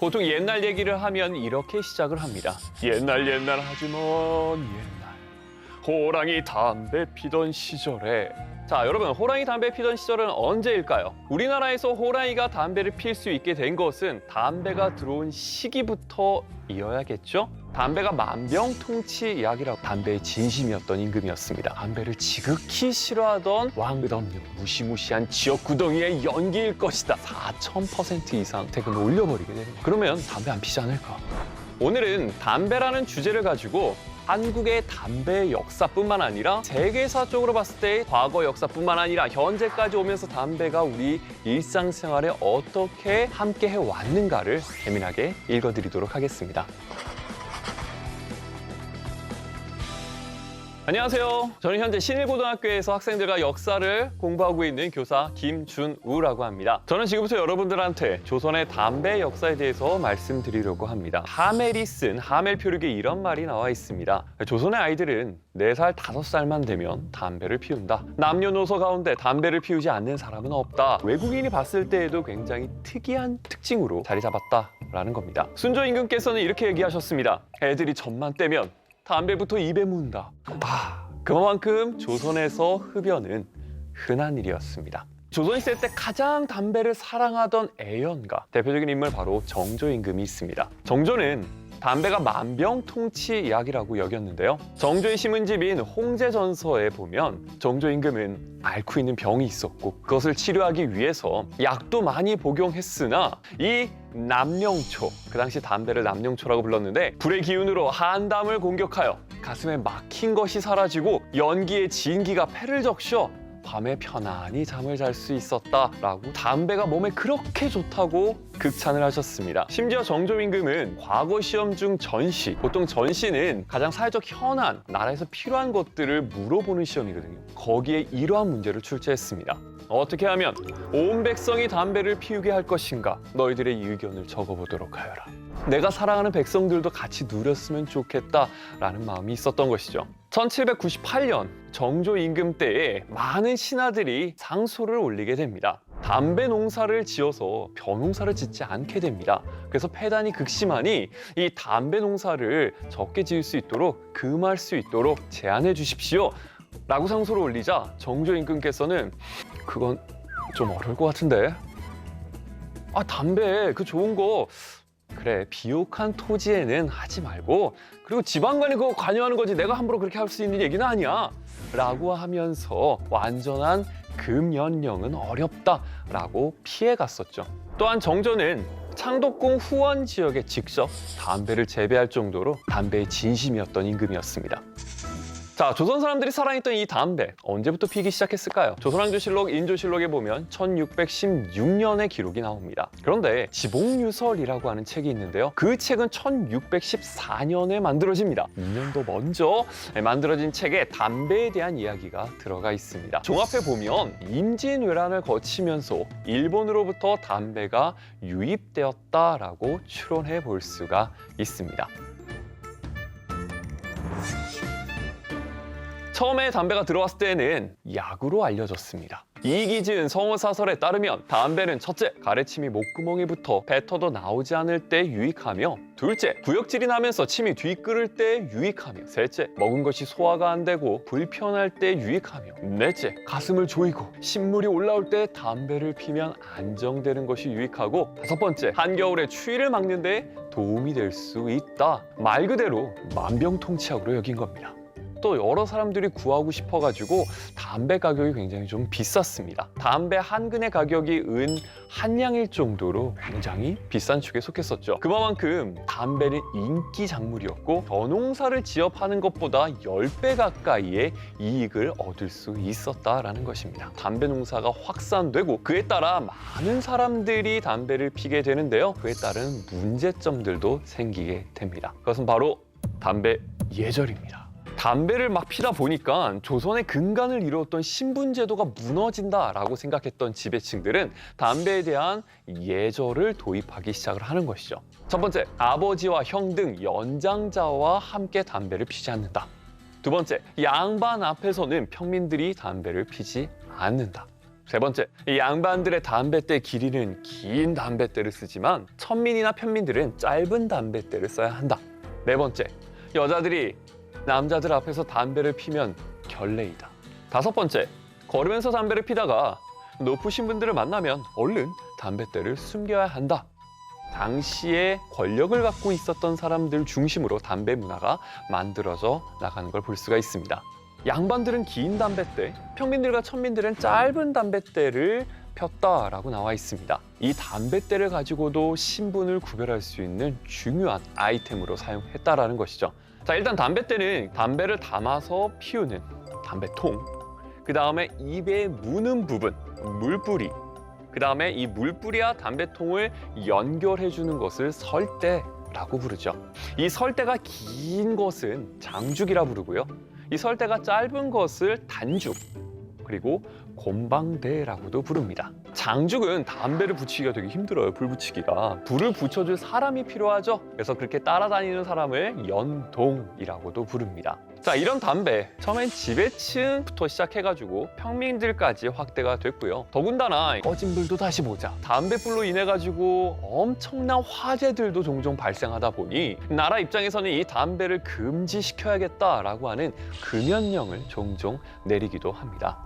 보통 옛날 얘기를 하면 이렇게 시작을 합니다. 옛날 하지만 옛날 호랑이 담배 피던 시절에. 자, 여러분, 호랑이 담배 피던 시절은 언제일까요? 우리나라에서 호랑이가 담배를 필 수 있게 된 것은 담배가 들어온 시기부터 이어야겠죠? 담배가 만병통치 이야기라고 담배의 진심이었던 임금이었습니다. 담배를 지극히 싫어하던 왕 끝없는 무시무시한 지역구덩이의 연기일 것이다. 4000% 이상 세금을 올려버리게 되는 거예요. 그러면 담배 안 피지 않을까? 오늘은 담배라는 주제를 가지고 한국의 담배의 역사뿐만 아니라 세계사적으로 봤을 때 과거 역사뿐만 아니라 현재까지 오면서 담배가 우리 일상생활에 어떻게 함께 해왔는가를 재미나게 읽어드리도록 하겠습니다. 안녕하세요. 저는 현재 신일고등학교에서 학생들과 역사를 공부하고 있는 교사 김준우라고 합니다. 저는 지금부터 여러분들한테 조선의 담배 역사에 대해서 말씀드리려고 합니다. 하멜이 쓴 하멜 표류기에 이런 말이 나와 있습니다. 조선의 아이들은 4살, 5살만 되면 담배를 피운다. 남녀노소 가운데 담배를 피우지 않는 사람은 없다. 외국인이 봤을 때에도 굉장히 특이한 특징으로 자리 잡았다라는 겁니다. 순조 임금께서는 이렇게 얘기하셨습니다. 애들이 젖만 떼면 담배부터 입에 문다. 그만큼 조선에서 흡연은 흔한 일이었습니다. 조선시대 때 가장 담배를 사랑하던 애연가, 대표적인 인물 바로 정조 임금이 있습니다. 정조는 담배가 만병통치 이야기라고 여겼는데요. 정조의 신문집인 홍제전서에 보면 정조 임금은 앓고 있는 병이 있었고 그것을 치료하기 위해서 약도 많이 복용했으나 이 남령초, 그 당시 담배를 남령초라고 불렀는데 불의 기운으로 한담을 공격하여 가슴에 막힌 것이 사라지고 연기의 진기가 폐를 적셔 밤에 편안히 잠을 잘 수 있었다라고 담배가 몸에 그렇게 좋다고 극찬을 하셨습니다. 심지어 정조 임금은 과거 시험 중 전시, 보통 전시는 가장 사회적 현안, 나라에서 필요한 것들을 물어보는 시험이거든요. 거기에 이러한 문제를 출제했습니다. 어떻게 하면 온 백성이 담배를 피우게 할 것인가? 너희들의 의견을 적어보도록 하여라. 내가 사랑하는 백성들도 같이 누렸으면 좋겠다라는 마음이 있었던 것이죠. 1798년 정조 임금 때에 많은 신하들이 상소를 올리게 됩니다. 담배 농사를 지어서 벼농사를 짓지 않게 됩니다. 그래서 폐단이 극심하니 이 담배 농사를 적게 지을 수 있도록 금할 수 있도록 제한해 주십시오 라고 상소를 올리자 정조 임금께서는 그건 좀 어려울 것 같은데, 담배 그 좋은 거 그래, 비옥한 토지에는 하지 말고, 그리고 지방관이 그거 관여하는 거지 내가 함부로 그렇게 할 수 있는 얘기는 아니야 라고 하면서 완전한 금연령은 어렵다라고 피해갔었죠. 또한 정조는 창덕궁 후원 지역에 직접 담배를 재배할 정도로 담배의 진심이었던 임금이었습니다. 자, 조선 사람들이 사랑했던 이 담배 언제부터 피기 시작했을까요? 조선왕조실록, 인조실록에 보면 1616년의 기록이 나옵니다. 그런데 지복유설이라고 하는 책이 있는데요. 그 책은 1614년에 만들어집니다. 2년도 먼저 만들어진 책에 담배에 대한 이야기가 들어가 있습니다. 종합해 보면 임진왜란을 거치면서 일본으로부터 담배가 유입되었다라고 추론해 볼 수가 있습니다. 처음에 담배가 들어왔을 때는 약으로 알려졌습니다. 이익이 지은 성어사설에 따르면 담배는 첫째, 가래침이 목구멍에 붙어 뱉어도 나오지 않을 때 유익하며, 둘째, 구역질이 나면서 침이 뒤끓을 때 유익하며, 셋째, 먹은 것이 소화가 안 되고 불편할 때 유익하며, 넷째, 가슴을 조이고 신물이 올라올 때 담배를 피면 안정되는 것이 유익하고, 다섯 번째, 한겨울에 추위를 막는 데 도움이 될 수 있다. 말 그대로 만병통치약으로 여긴 겁니다. 또 여러 사람들이 구하고 싶어가지고 담배 가격이 굉장히 좀 비쌌습니다. 담배 한 근의 가격이 은 한량일 정도로 굉장히 비싼 축에 속했었죠. 그만큼 담배는 인기 작물이었고 벼농사를 지어 파는 것보다 10배 가까이의 이익을 얻을 수 있었다라는 것입니다. 담배 농사가 확산되고 그에 따라 많은 사람들이 담배를 피게 되는데요. 그에 따른 문제점들도 생기게 됩니다. 그것은 바로 담배 예절입니다. 담배를 막 피다 보니까 조선의 근간을 이루었던 신분제도가 무너진다라고 생각했던 지배층들은 담배에 대한 예절을 도입하기 시작을 하는 것이죠. 첫 번째, 아버지와 형 등 연장자와 함께 담배를 피지 않는다. 두 번째, 양반 앞에서는 평민들이 담배를 피지 않는다. 세 번째, 이 양반들의 담뱃대 길이는 긴 담뱃대를 쓰지만 천민이나 편민들은 짧은 담뱃대를 써야 한다. 네 번째, 여자들이 남자들 앞에서 담배를 피면 결례이다. 다섯 번째, 걸으면서 담배를 피다가 높으신 분들을 만나면 얼른 담뱃대를 숨겨야 한다. 당시에 권력을 갖고 있었던 사람들 중심으로 담배 문화가 만들어져 나가는 걸 볼 수가 있습니다. 양반들은 긴 담뱃대, 평민들과 천민들은 짧은 담뱃대를 폈다라고 나와 있습니다. 이 담뱃대를 가지고도 신분을 구별할 수 있는 중요한 아이템으로 사용했다라는 것이죠. 자, 일단 담뱃대는 담배를 담아서 피우는 담배통, 그 다음에 입에 무는 부분, 물뿌리, 그 다음에 이 물뿌리와 담배통을 연결해주는 것을 설대라고 부르죠. 이 설대가 긴 것은 장죽이라 부르고요. 이 설대가 짧은 것을 단죽, 그리고 곰방대라고도 부릅니다. 장죽은 담배를 붙이기가 되게 힘들어요. 불 붙이기가. 불을 붙여줄 사람이 필요하죠. 그래서 그렇게 따라다니는 사람을 연동이라고도 부릅니다. 자, 이런 담배 처음엔 지배층부터 시작해가지고 평민들까지 확대가 됐고요. 더군다나 꺼진 불도 다시 보자. 담배불로 인해 가지고 엄청난 화재들도 종종 발생하다 보니 나라 입장에서는 이 담배를 금지시켜야겠다라고 하는 금연령을 종종 내리기도 합니다.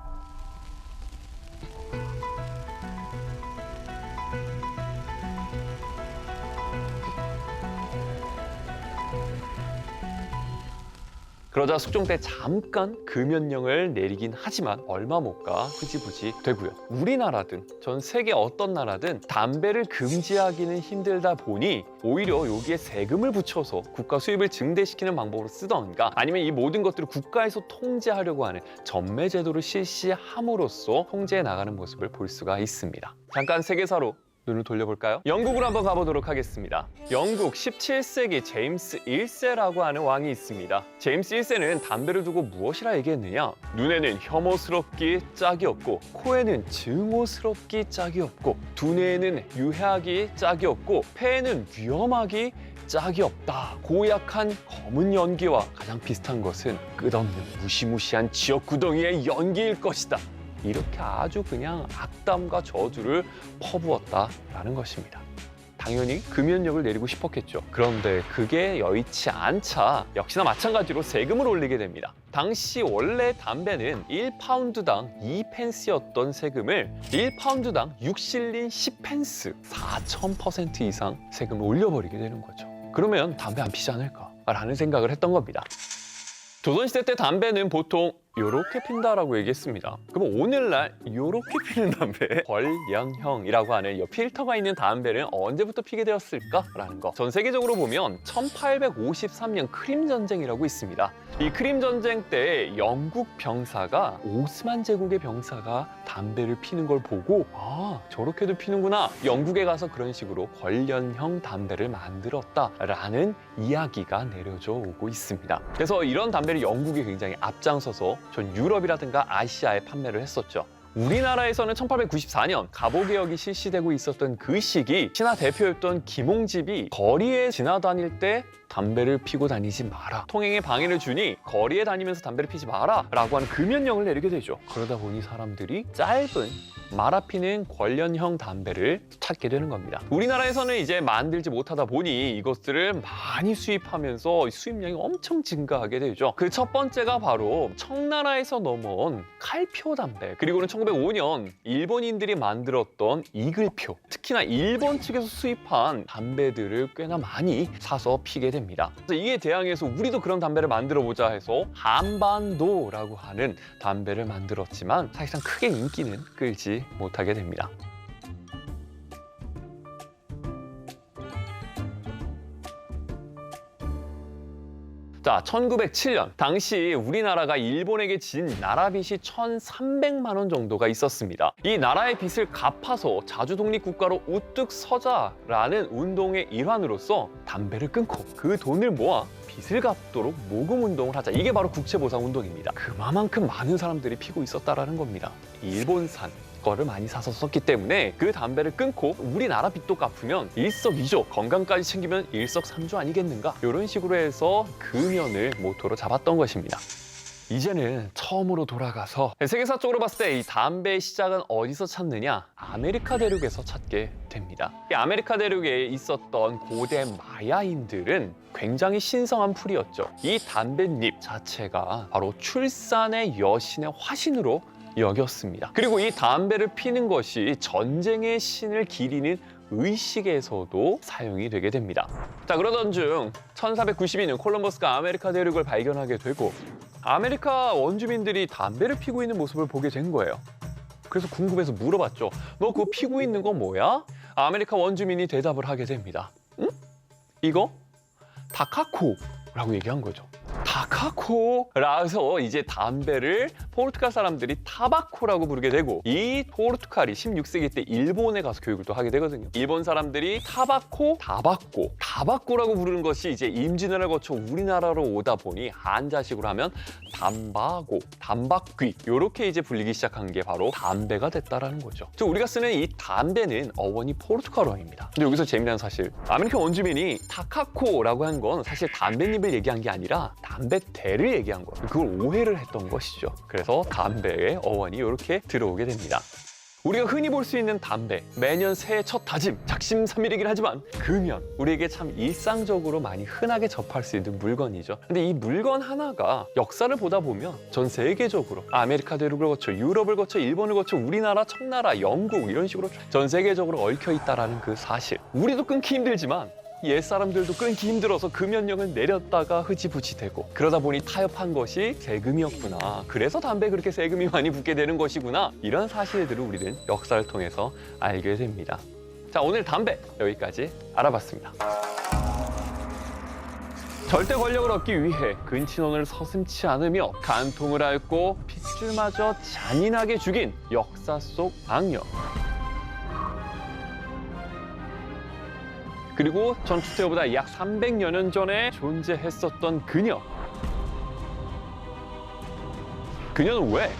그러자 숙종 때 잠깐 금연령을 내리긴 하지만 얼마 못 가 흐지부지 되고요. 우리나라든 전 세계 어떤 나라든 담배를 금지하기는 힘들다 보니 오히려 여기에 세금을 붙여서 국가 수입을 증대시키는 방법으로 쓰던가 아니면 이 모든 것들을 국가에서 통제하려고 하는 전매 제도를 실시함으로써 통제해 나가는 모습을 볼 수가 있습니다. 잠깐 세계사로 눈을 돌려볼까요? 영국으로 한번 가보도록 하겠습니다. 영국 17세기 제임스 1세라고 하는 왕이 있습니다. 제임스 1세는 담배를 두고 무엇이라 얘기했느냐? 눈에는 혐오스럽기 짝이 없고 코에는 증오스럽기 짝이 없고 두뇌에는 유해하기 짝이 없고 폐에는 위험하기 짝이 없다. 고약한 검은 연기와 가장 비슷한 것은 끝없는 무시무시한 지역구덩이의 연기일 것이다. 이렇게 아주 그냥 악담과 저주를 퍼부었다라는 것입니다. 당연히 금연령을 내리고 싶었겠죠. 그런데 그게 여의치 않자 역시나 마찬가지로 세금을 올리게 됩니다. 당시 원래 담배는 1파운드당 2펜스였던 세금을 1파운드당 6실린 10펜스, 4000% 이상 세금을 올려버리게 되는 거죠. 그러면 담배 안 피지 않을까라는 생각을 했던 겁니다. 조선시대 때 담배는 보통 요렇게 핀다라고 얘기했습니다. 그럼 오늘날 요렇게 피는 담배, 벌연형이라고 하는 이 필터가 있는 담배는 언제부터 피게 되었을까라는 거. 전 세계적으로 보면 1853년 크림 전쟁이라고 있습니다. 이 크림 전쟁 때 영국 병사가 오스만 제국의 병사가 담배를 피는 걸 보고 아, 저렇게도 피는구나. 영국에 가서 그런 식으로 벌연형 담배를 만들었다라는 이야기가 내려져 오고 있습니다. 그래서 이런 담배를 영국이 굉장히 앞장서서 전 유럽이라든가 아시아에 판매를 했었죠. 우리나라에서는 1894년 갑오개혁이 실시되고 있었던 그 시기 신화 대표였던 김홍집이 거리에 지나다닐 때 담배를 피고 다니지 마라. 통행에 방해를 주니 거리에 다니면서 담배를 피지 마라 라고 하는 금연령을 내리게 되죠. 그러다 보니 사람들이 짧은 말아피는 권련형 담배를 찾게 되는 겁니다. 우리나라에서는 이제 만들지 못하다 보니 이것들을 많이 수입하면서 수입량이 엄청 증가하게 되죠. 그 첫 번째가 바로 청나라에서 넘어온 칼표 담배, 그리고는 1905년 일본인들이 만들었던 이글표, 특히나 일본 측에서 수입한 담배들을 꽤나 많이 사서 피게 됩니다. 그래서 이에 대항해서 우리도 그런 담배를 만들어보자 해서 한반도라고 하는 담배를 만들었지만 사실상 크게 인기는 끌지 못하게 됩니다. 자, 1907년 당시 우리나라가 일본에게 진 나라빚이 1,300만 원 정도가 있었습니다. 이 나라의 빚을 갚아서 자주 독립국가로 우뚝 서자라는 운동의 일환으로서 담배를 끊고 그 돈을 모아 빚을 갚도록 모금 운동을 하자. 이게 바로 국채보상운동입니다. 그만큼 많은 사람들이 피고 있었다라는 겁니다. 일본산 거를 많이 사서 썼기 때문에 그 담배를 끊고 우리나라 빚도 갚으면 일석이조, 건강까지 챙기면 일석삼조 아니겠는가? 이런 식으로 해서 금연을 모토로 잡았던 것입니다. 이제는 처음으로 돌아가서 세계사적으로 봤을 때 이 담배의 시작은 어디서 찾느냐? 아메리카 대륙에서 찾게 됩니다. 이 아메리카 대륙에 있었던 고대 마야인들은 굉장히 신성한 풀이었죠. 이 담뱃잎 자체가 바로 출산의 여신의 화신으로 여겼습니다. 그리고 이 담배를 피는 것이 전쟁의 신을 기리는 의식에서도 사용이 되게 됩니다. 자, 그러던 중 1492년 콜럼버스가 아메리카 대륙을 발견하게 되고 아메리카 원주민들이 담배를 피고 있는 모습을 보게 된 거예요. 그래서 궁금해서 물어봤죠. 너 그거 피고 있는 건 뭐야? 아메리카 원주민이 대답을 하게 됩니다. 응? 이거? 다카코라고 얘기한 거죠. 다카코라서 이제 담배를 포르투갈 사람들이 타바코라고 부르게 되고, 이 포르투갈이 16세기 때 일본에 가서 교육을 또 하게 되거든요. 일본 사람들이 타바코, 다바코라고 부르는 것이 이제 임진왜란을 거쳐 우리나라로 오다 보니 한자식으로 하면 담바고, 담박귀 이렇게 이제 불리기 시작한 게 바로 담배가 됐다라는 거죠. 즉 우리가 쓰는 이 담배는 어원이 포르투갈어입니다. 근데 여기서 재미난 사실, 아메리카 원주민이 타카코라고 한 건 사실 담뱃잎을 얘기한 게 아니라 담뱃대를 얘기한 거예요. 그걸 오해를 했던 것이죠. 그래서 담배의 어원이 이렇게 들어오게 됩니다. 우리가 흔히 볼 수 있는 담배, 매년 새해 첫 다짐, 작심삼일이긴 하지만 금연, 우리에게 참 일상적으로 많이 흔하게 접할 수 있는 물건이죠. 근데 이 물건 하나가 역사를 보다 보면 전 세계적으로 아메리카 대륙을 거쳐 유럽을 거쳐 일본을 거쳐 우리나라, 청나라, 영국 이런 식으로 전 세계적으로 얽혀 있다라는 그 사실. 우리도 끊기 힘들지만 옛사람들도 끊기 힘들어서 금연령을 내렸다가 흐지부지 되고, 그러다 보니 타협한 것이 세금이었구나. 그래서 담배에 그렇게 세금이 많이 붙게 되는 것이구나. 이런 사실들을 우리는 역사를 통해서 알게 됩니다. 자, 오늘 담배 여기까지 알아봤습니다. 절대 권력을 얻기 위해 근친혼을 서슴지 않으며 간통을 앓고 핏줄마저 잔인하게 죽인 역사 속 악녀. 그리고 전투태후보다 약 300여 년 전에 존재했었던 그녀. 그녀는 왜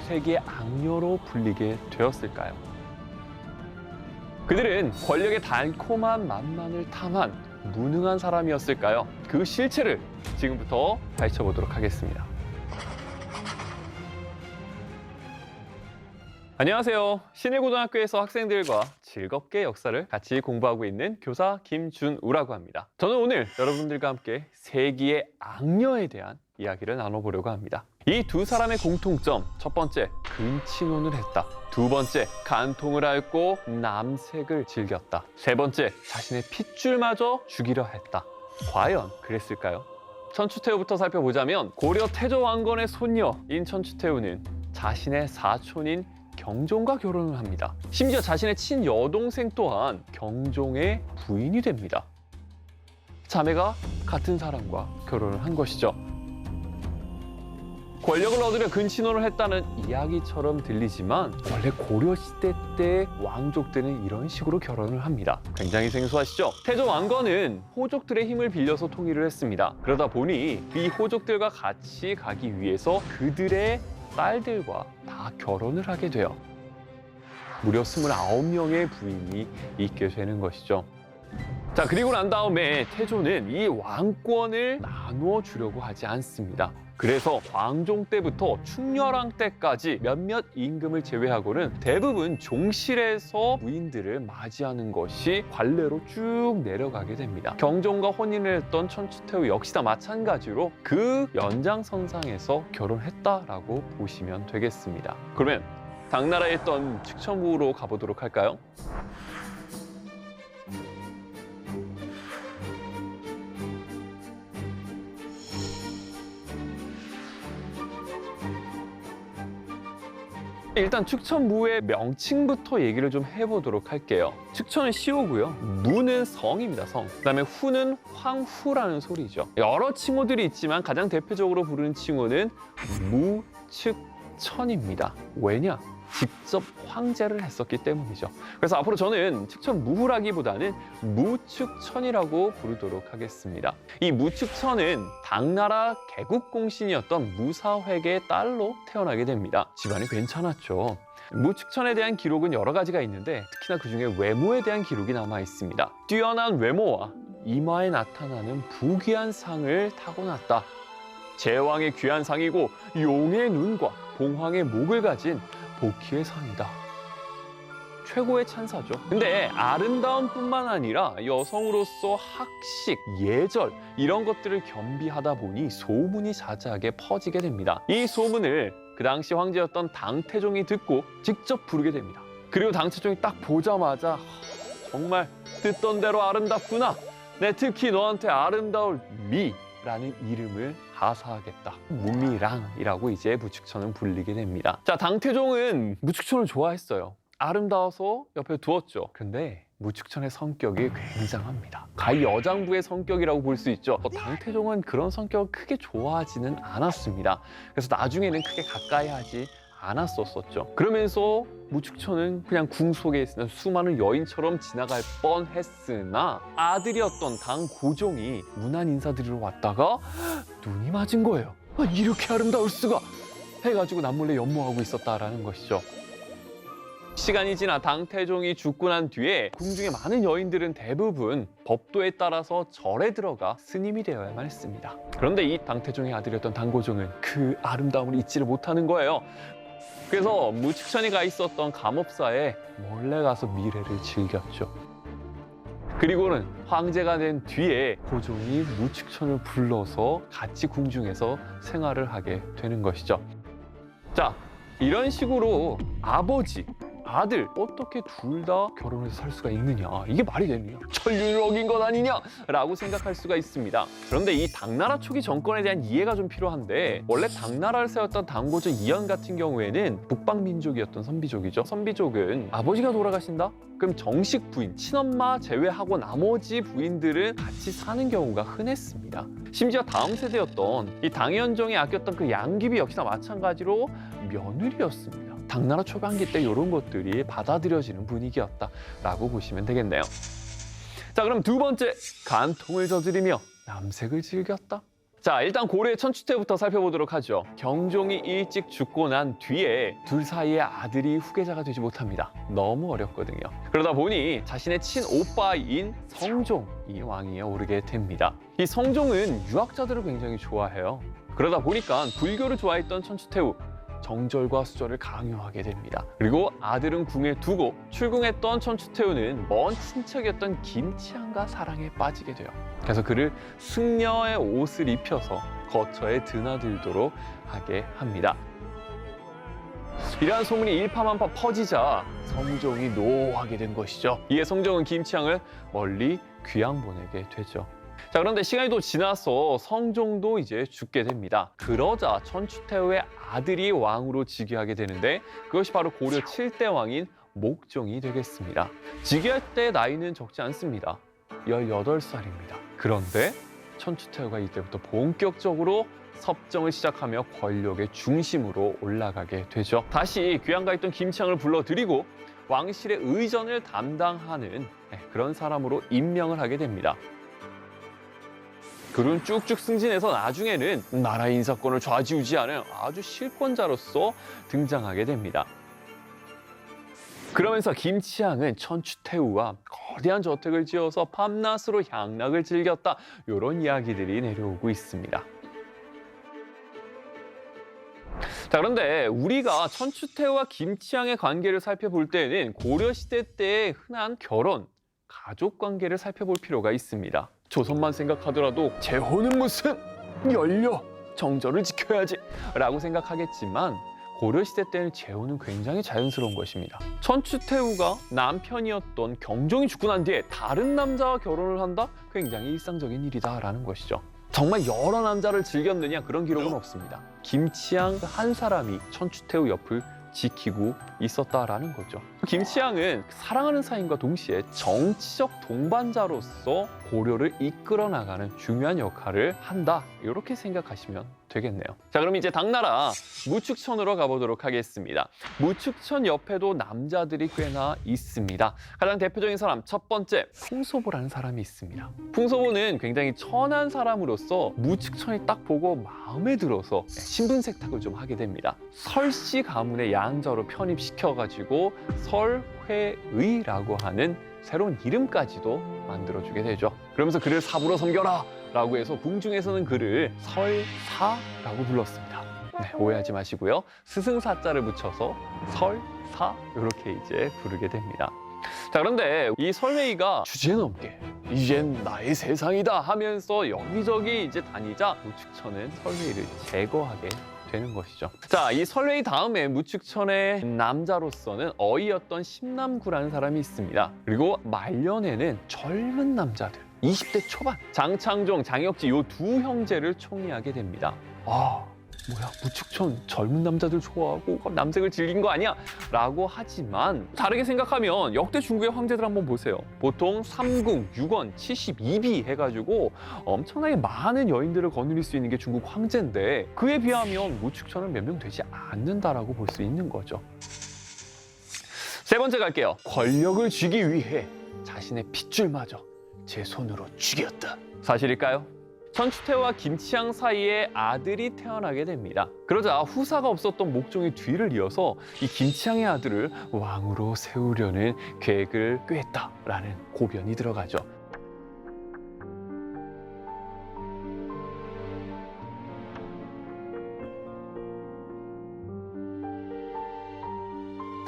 세계의 악녀로 불리게 되었을까요? 그들은 권력의 달콤한 맛만을 탐한 무능한 사람이었을까요? 그 실체를 지금부터 파헤쳐보도록 하겠습니다. 안녕하세요. 신일고등학교에서 학생들과 즐겁게 역사를 같이 공부하고 있는 교사 김준우라고 합니다. 저는 오늘 여러분들과 함께 세기의 악녀에 대한 이야기를 나눠보려고 합니다. 이 두 사람의 공통점, 첫 번째, 근친혼을 했다. 두 번째, 간통을 앓고 남색을 즐겼다. 세 번째, 자신의 핏줄마저 죽이려 했다. 과연 그랬을까요? 천추태후부터 살펴보자면 고려 태조왕건의 손녀인 천추태후는 자신의 사촌인 경종과 결혼을 합니다. 심지어 자신의 친여동생 또한 경종의 부인이 됩니다. 자매가 같은 사람과 결혼을 한 것이죠. 권력을 얻으려 근친혼을 했다는 이야기처럼 들리지만 원래 고려시대 때 왕족들은 이런 식으로 결혼을 합니다. 굉장히 생소하시죠? 태조 왕건은 호족들의 힘을 빌려서 통일을 했습니다. 그러다 보니 이 호족들과 같이 가기 위해서 그들의 딸들과 다 결혼을 하게 돼요. 무려 29명의 부인이 있게 되는 것이죠. 자, 그리고 난 다음에 태조는 이 왕권을 나누어 주려고 하지 않습니다. 그래서 광종 때부터 충렬왕 때까지 몇몇 임금을 제외하고는 대부분 종실에서 부인들을 맞이하는 것이 관례로 쭉 내려가게 됩니다. 경종과 혼인을 했던 천추태후 역시나 마찬가지로 그 연장선상에서 결혼했다라고 보시면 되겠습니다. 그러면 당나라에 있던 측천부로 가보도록 할까요? 일단 축천무의 명칭부터 얘기를 좀 해보도록 할게요. 축천은 시호고요. 무는 성입니다, 성. 그다음에 후는 황후라는 소리죠. 여러 칭호들이 있지만 가장 대표적으로 부르는 칭호는 무축천입니다. 왜냐? 직접 황제를 했었기 때문이죠. 그래서 앞으로 저는 측천무후라기보다는 무축천이라고 부르도록 하겠습니다. 이 무축천은 당나라 개국공신이었던 무사회계의 딸로 태어나게 됩니다. 집안이 괜찮았죠. 무축천에 대한 기록은 여러 가지가 있는데 특히나 그중에 외모에 대한 기록이 남아 있습니다. 뛰어난 외모와 이마에 나타나는 부귀한 상을 타고났다. 제왕의 귀한 상이고 용의 눈과 봉황의 목을 가진 복희의 상이다. 최고의 찬사죠. 근데 아름다움뿐만 아니라 여성으로서 학식, 예절 이런 것들을 겸비하다 보니 소문이 자자하게 퍼지게 됩니다. 이 소문을 그 당시 황제였던 당태종이 듣고 직접 부르게 됩니다. 그리고 당태종이 딱 보자마자 정말 듣던 대로 아름답구나. 내 특히 너한테 아름다울 미라는 이름을 하사하겠다. 무미랑이라고 이제 무축천은 불리게 됩니다. 자, 당태종은 무축천을 좋아했어요. 아름다워서 옆에 두었죠. 근데 무축천의 성격이 굉장합니다. 가히 여장부의 성격이라고 볼 수 있죠. 당태종은 그런 성격을 크게 좋아하지는 않았습니다. 그래서 나중에는 크게 가까이 하지 않았었죠. 그러면서 무축천은 그냥 궁 속에 있는 수많은 여인처럼 지나갈 뻔했으나 아들이었던 당고종이 문안 인사드리러 왔다가 눈이 맞은 거예요. 이렇게 아름다울 수가 해가지고 남몰래 연모하고 있었다라는 것이죠. 시간이 지나 당태종이 죽고 난 뒤에 궁중의 많은 여인들은 대부분 법도에 따라서 절에 들어가 스님이 되어야만 했습니다. 그런데 이 당태종의 아들이었던 당고종은 그 아름다움을 잊지를 못하는 거예요. 그래서 무축천이 가 있었던 감업사에 몰래 가서 미래를 즐겼죠. 그리고는 황제가 된 뒤에 고종이 무축천을 불러서 같이 궁중에서 생활을 하게 되는 것이죠. 자, 이런 식으로 아버지, 아들 어떻게 둘 다 결혼해서 살 수가 있느냐, 이게 말이 되느냐, 천륜을 어긴 것 아니냐라고 생각할 수가 있습니다. 그런데 이 당나라 초기 정권에 대한 이해가 좀 필요한데, 원래 당나라를 세웠던 당고조 이연 같은 경우에는 북방민족이었던 선비족이죠. 선비족은 아버지가 돌아가신다? 그럼 정식 부인, 친엄마 제외하고 나머지 부인들은 같이 사는 경우가 흔했습니다. 심지어 다음 세대였던 이 당현종이 아꼈던 그 양귀비 역시나 마찬가지로 며느리였습니다. 당나라 초반기 때 이런 것들이 받아들여지는 분위기였다라고 보시면 되겠네요. 자, 그럼 두 번째, 간통을 저지르며 남색을 즐겼다. 자, 일단 고려의 천추태부터 살펴보도록 하죠. 경종이 일찍 죽고 난 뒤에 둘 사이에 아들이 후계자가 되지 못합니다. 너무 어렸거든요. 그러다 보니 자신의 친오빠인 성종이 왕위에 오르게 됩니다. 이 성종은 유학자들을 굉장히 좋아해요. 그러다 보니까 불교를 좋아했던 천추태후, 정절과 수절을 강요하게 됩니다. 그리고 아들은 궁에 두고 출궁했던 천추태후는 먼 친척이었던 김치향과 사랑에 빠지게 돼요. 그래서 그를 승려의 옷을 입혀서 거처에 드나들도록 하게 합니다. 이러한 소문이 일파만파 퍼지자 성종이 노하게 된 것이죠. 이에 성종은 김치향을 멀리 귀양 보내게 되죠. 자, 그런데 시간이 또 지나서 성종도 이제 죽게 됩니다. 그러자 천추태후의 아들이 왕으로 즉위하게 되는데, 그것이 바로 고려 7대 왕인 목종이 되겠습니다. 즉위할 때 나이는 적지 않습니다. 18살입니다. 그런데 천추태후가 이때부터 본격적으로 섭정을 시작하며 권력의 중심으로 올라가게 되죠. 다시 귀양가 있던 김치향을 불러들이고 왕실의 의전을 담당하는 그런 사람으로 임명을 하게 됩니다. 그는 쭉쭉 승진해서 나중에는 나라의 인사권을 좌지우지하는 아주 실권자로서 등장하게 됩니다. 그러면서 김치향은 천추태후와 거대한 저택을 지어서 밤낮으로 향락을 즐겼다, 이런 이야기들이 내려오고 있습니다. 자, 그런데 우리가 천추태후와 김치향의 관계를 살펴볼 때는 고려시대 때의 흔한 결혼, 가족 관계를 살펴볼 필요가 있습니다. 조선만 생각하더라도 재혼은 무슨, 열려 정절을 지켜야지 라고 생각하겠지만, 고려시대 때는 재혼은 굉장히 자연스러운 것입니다. 천추태후가 남편이었던 경종이 죽고 난 뒤에 다른 남자와 결혼을 한다? 굉장히 일상적인 일이다라는 것이죠. 정말 여러 남자를 즐겼느냐, 그런 기록은 없습니다. 김치향 한 사람이 천추태후 옆을 지키고 있었다라는 거죠. 김치향은 사랑하는 사인과 동시에 정치적 동반자로서 고려를 이끌어 나가는 중요한 역할을 한다, 이렇게 생각하시면 되겠네요. 자, 그럼 이제 당나라 무축천으로 가보도록 하겠습니다. 무축천 옆에도 남자들이 꽤나 있습니다. 가장 대표적인 사람, 첫 번째, 풍소보라는 사람이 있습니다. 풍소보는 굉장히 천한 사람으로서 무축천이 딱 보고 마음에 들어서 신분 세탁을 좀 하게 됩니다. 설씨 가문의 양자로 편입시켜가지고 설회의라고 하는 새로운 이름까지도 만들어주게 되죠. 그러면서 그를 사부로 섬겨라 라고 해서 궁중에서는 그를 설사라고 불렀습니다. 네, 오해하지 마시고요. 스승사자를 붙여서 설사 이렇게 이제 부르게 됩니다. 자, 그런데 이 설웨이가 주제넘게 이젠 나의 세상이다 하면서 여기저기 이제 다니자 무축천은 설웨이를 제거하게 되는 것이죠. 자, 이 설웨이 다음에 무축천의 남자로서는 어이였던 심남구라는 사람이 있습니다. 그리고 말년에는 젊은 남자들 20대 초반 장창종, 장혁지 요 두 형제를 총리하게 됩니다. 뭐야, 무축천 젊은 남자들 좋아하고 남색을 즐긴 거 아니야? 라고 하지만 다르게 생각하면 역대 중국의 황제들 한번 보세요. 보통 3궁, 6원, 72비 해가지고 엄청나게 많은 여인들을 거느릴 수 있는 게 중국 황제인데 그에 비하면 무축천은 몇 명 되지 않는다라고 볼 수 있는 거죠. 세 번째 갈게요. 권력을 쥐기 위해 자신의 핏줄마저 제 손으로 죽였다. 사실일까요? 천추태후와 김치향 사이에 아들이 태어나게 됩니다. 그러자 후사가 없었던 목종의 뒤를 이어서 이 김치향의 아들을 왕으로 세우려는 계획을 꿰었다라는 고변이 들어가죠.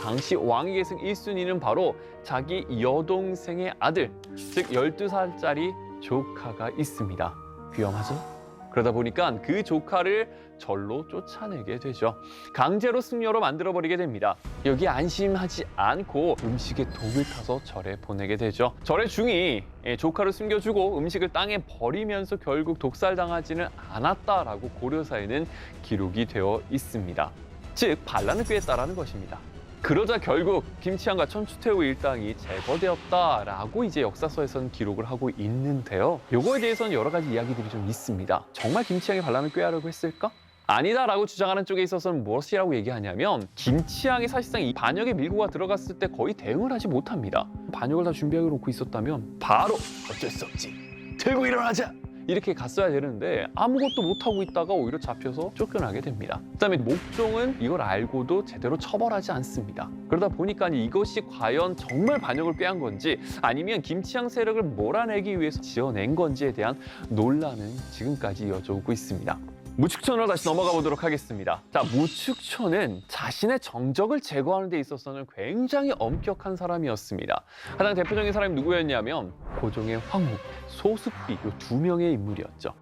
당시 왕위 계승 1순위는 바로 자기 여동생의 아들, 즉 12살짜리 조카가 있습니다. 위험하죠? 그러다 보니까 그 조카를 절로 쫓아내게 되죠. 강제로 승려로 만들어버리게 됩니다. 여기 안심하지 않고 음식에 독을 타서 절에 보내게 되죠. 절의 중이 조카를 숨겨주고 음식을 땅에 버리면서 결국 독살당하지는 않았다라고 고려사에는 기록이 되어 있습니다. 즉 반란을 꾀했다라는 것입니다. 그러자 결국 김치향과 천추태후 일당이 제거되었다라고 이제 역사서에서는 기록을 하고 있는데요. 요거에 대해서는 여러 가지 이야기들이 좀 있습니다. 정말 김치향이 반란을 꾀하려고 했을까? 아니다라고 주장하는 쪽에 있어서는 무엇이라고 얘기하냐면 김치향이 사실상 이 반역의 밀고가 들어갔을 때 거의 대응을 하지 못합니다. 반역을 다 준비하고 놓고 있었다면 바로 어쩔 수 없지. 들고 일어나자. 이렇게 갔어야 되는데 아무것도 못하고 있다가 오히려 잡혀서 쫓겨나게 됩니다. 그다음에 목종은 이걸 알고도 제대로 처벌하지 않습니다. 그러다 보니까 이것이 과연 정말 반역을 꾀한 건지 아니면 김치향 세력을 몰아내기 위해서 지어낸 건지에 대한 논란은 지금까지 이어져 오고 있습니다. 무축천으로 다시 넘어가 보도록 하겠습니다. 자, 무축천은 자신의 정적을 제거하는 데 있어서는 굉장히 엄격한 사람이었습니다. 가장 대표적인 사람이 누구였냐면 고종의 황후, 소숙비 이 두 명의 인물이었죠.